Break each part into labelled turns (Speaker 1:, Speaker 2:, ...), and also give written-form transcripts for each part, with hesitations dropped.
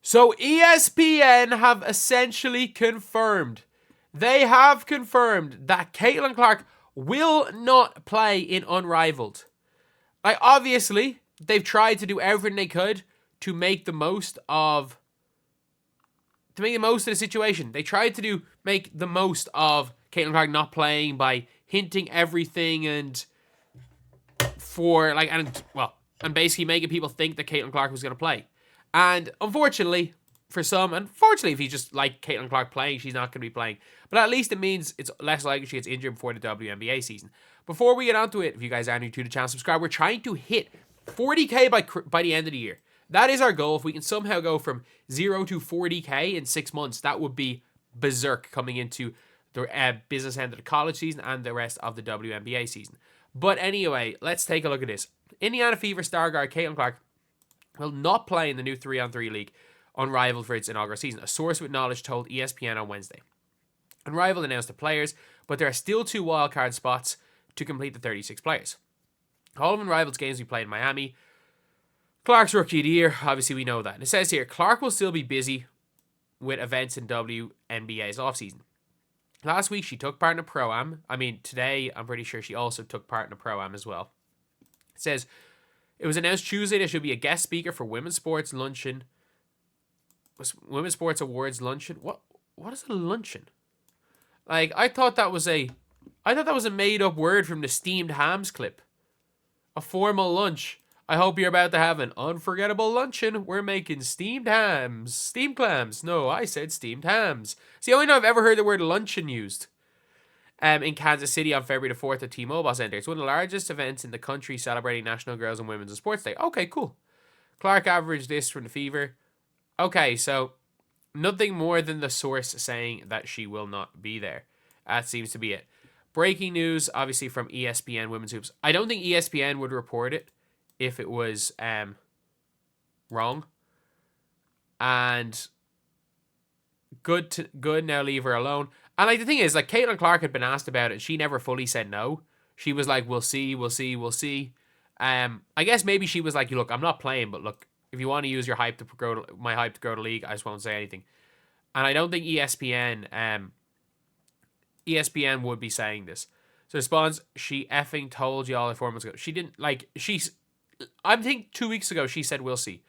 Speaker 1: So ESPN have essentially confirmed. They have confirmed that Caitlin Clark will not play in Unrivalled. Like, obviously, they've tried to do everything they could to make the most of the situation. They tried to make the most of Caitlin Clark not playing by hinting everything and basically making people think that Caitlin Clark was going to play. And unfortunately, for some, if you just like Caitlin Clark playing, she's not going to be playing. But at least it means it's less likely she gets injured before the WNBA season. Before we get onto it, if you guys are new to the channel, subscribe. We're trying to hit 40K by the end of the year. That is our goal. If we can somehow go from 0 to 40K in 6 months, that would be berserk coming into the business end of the college season and the rest of the WNBA season. But anyway, let's take a look at this. Indiana Fever star guard Caitlin Clark will not play in the new 3-on-3 league Unrivaled for its inaugural season. A source with knowledge told ESPN on Wednesday. Unrivaled announced the players, but there are still 2 wildcard spots to complete the 36 players. All of Unrivaled's games will be played in Miami. Clark's rookie of the year, obviously we know that. And it says here, Clark will still be busy with events in WNBA's offseason. Last week, she took part in a Pro-Am. Today, I'm pretty sure she also took part in a Pro-Am as well. It says, it was announced Tuesday that she'll be a guest speaker for Women's Sports Luncheon. Women's Sports Awards Luncheon? What is a luncheon? I thought that was a made-up word from the Steamed Hams clip. A formal lunch. I hope you're about to have an unforgettable luncheon. We're making steamed hams. Steamed clams. No, I said steamed hams. It's the only time I've ever heard the word luncheon used. In Kansas City on February the 4th at T-Mobile Center. It's one of the largest events in the country celebrating National Girls and Women's Sports Day. Okay, cool. Clark averaged this from the Fever. Okay, so nothing more than the source saying that she will not be there. That seems to be it. Breaking news, obviously, from ESPN Women's Hoops. I don't think ESPN would report it if it was wrong. And good, now leave her alone. And the thing is, Caitlin Clark had been asked about it, and she never fully said no. She was like, we'll see. I guess maybe she was like, look, I'm not playing, but look, if you want to use your hype to grow the league, I just won't say anything. And I don't think ESPN would be saying this. So response, she effing told you all 4 months ago. She didn't, I think 2 weeks ago she said we'll see.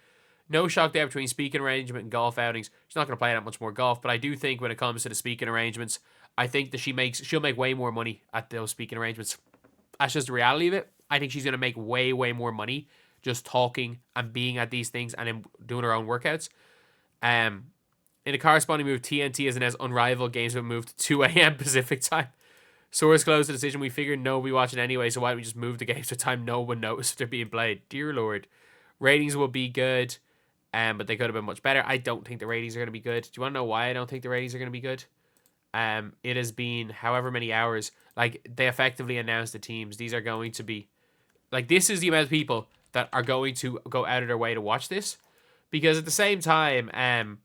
Speaker 1: No shock there between speaking arrangement and golf outings. She's not going to play that much more golf, but I do think when it comes to the speaking arrangements, I think that she'll make way more money at those speaking arrangements. That's just the reality of it. I think she's going to make way, way more money just talking and being at these things and then doing her own workouts. In a corresponding move, TNT has announced Unrivaled games have moved to 2 a.m. Pacific time. Source closed the decision. We figured no one would be watching anyway, so why don't we just move the games to a time no one knows if they're being played? Dear Lord. Ratings will be good, but they could have been much better. I don't think the ratings are going to be good. Do you want to know why I don't think the ratings are going to be good? It has been however many hours. They effectively announced the teams. These are going to be... this is the amount of people that are going to go out of their way to watch this. Because at the same time,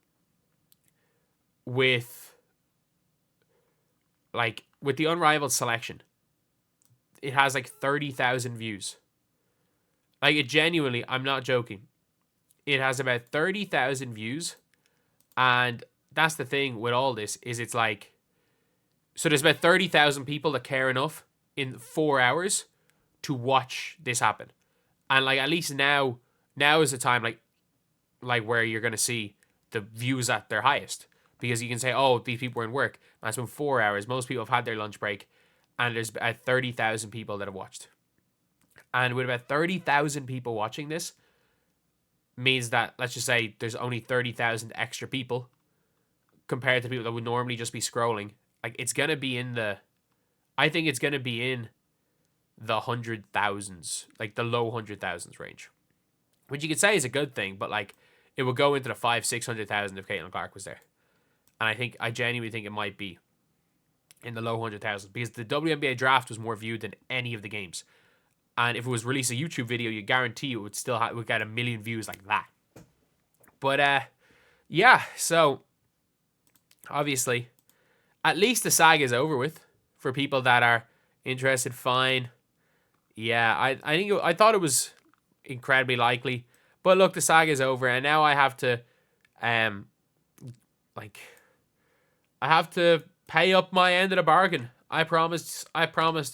Speaker 1: with the Unrivaled selection, it has 30,000 views. It genuinely, I'm not joking. It has about 30,000 views. And that's the thing with all this, is it's so there's about 30,000 people that care enough in 4 hours to watch this happen. And at least now is the time where you're going to see the views at their highest. Because you can say, oh, these people were in work. That's been 4 hours. Most people have had their lunch break. And there's about 30,000 people that have watched. And with about 30,000 people watching this, means that, let's just say, there's only 30,000 extra people compared to people that would normally just be scrolling. It's going to be in the... I think it's going to be in the 100,000s. The low 100,000s range. Which you could say is a good thing, but, it would go into the 500,000-600,000 if Caitlin Clark was there. And I genuinely think it might be in the low 100,000 because the WNBA draft was more viewed than any of the games. And if it was released a YouTube video, you guarantee it would still would get 1 million views like that. But yeah, so obviously, at least the saga is over with for people that are interested. Fine. Yeah, I thought it was incredibly likely, but look, the saga is over, and now I have to Um, like, I have to pay up my end of the bargain. I promised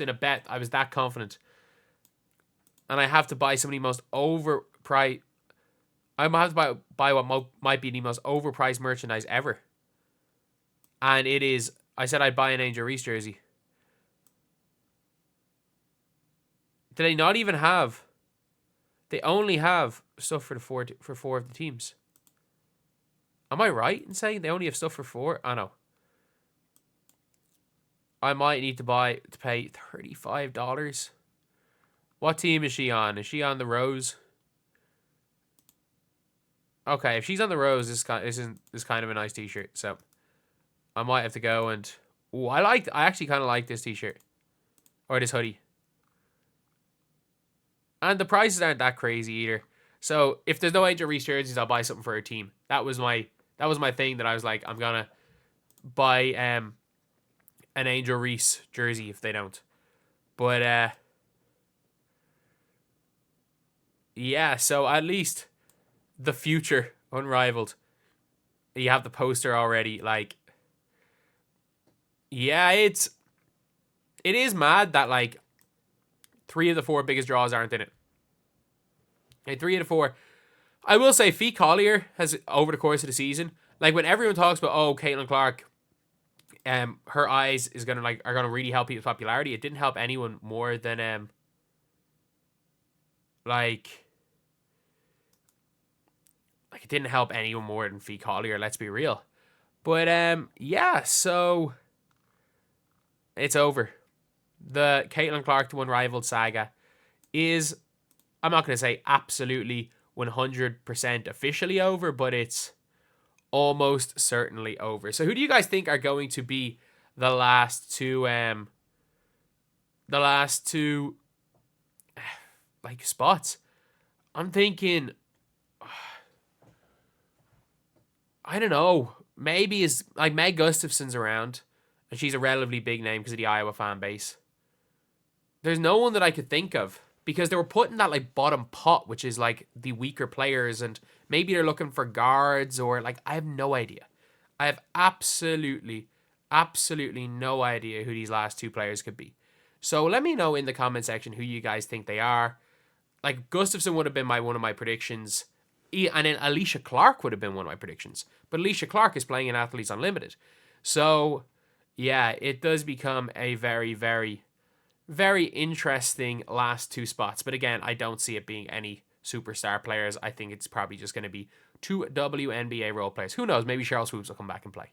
Speaker 1: in a bet. I was that confident. And I have to buy some of the most overpriced... I might have to buy what might be the most overpriced merchandise ever. And it is... I said I'd buy an Angel Reese jersey. Do they not even have... They only have stuff for four of the teams. Am I right in saying they only have stuff for 4? I know. I might need to pay $35. What team is she on? Is she on the Rose? Okay, if she's on the Rose, this is kind of a nice t-shirt. So I might have to go and... Ooh, I actually kind of like this t-shirt. Or this hoodie. And the prices aren't that crazy either. So if there's no Angel Reese jerseys, I'll buy something for her team. That was my thing that I was like, I'm gonna buy an Angel Reese jersey if they don't. But yeah, so at least the future Unrivaled. You have the poster already. Like, yeah, it is mad that like 3 of the 4 biggest draws aren't in it. Okay, 3 of the 4. I will say Fee Collier has, over the course of the season, like when everyone talks about, oh, Caitlin Clark, her eyes are gonna really help people's popularity. It didn't help anyone more than like it didn't help anyone more than Fee Collier, let's be real. But yeah, so it's over. The Caitlin Clark to Unrivaled saga is, I'm not gonna say absolutely 100% officially over, but it's almost certainly over. So who do you guys think are going to be the last two like spots? I'm thinking, I don't know, maybe is like Meg Gustafson's around and she's a relatively big name because of the Iowa fan base. There's no one that I could think of, because they were putting that like bottom pot, which is like the weaker players, and maybe they're looking for guards, or like, I have no idea. I have absolutely no idea who these last 2 players could be. So let me know in the comment section who you guys think they are. Like, Gustafson would have been one of my predictions, and then Alicia Clark would have been one of my predictions. But Alicia Clark is playing in Athletes Unlimited. So yeah, it does become a very, very, very interesting last 2 spots. But again, I don't see it being any superstar players. I think it's probably just going to be 2 WNBA role players. Who knows? Maybe Cheryl Swoops will come back and play.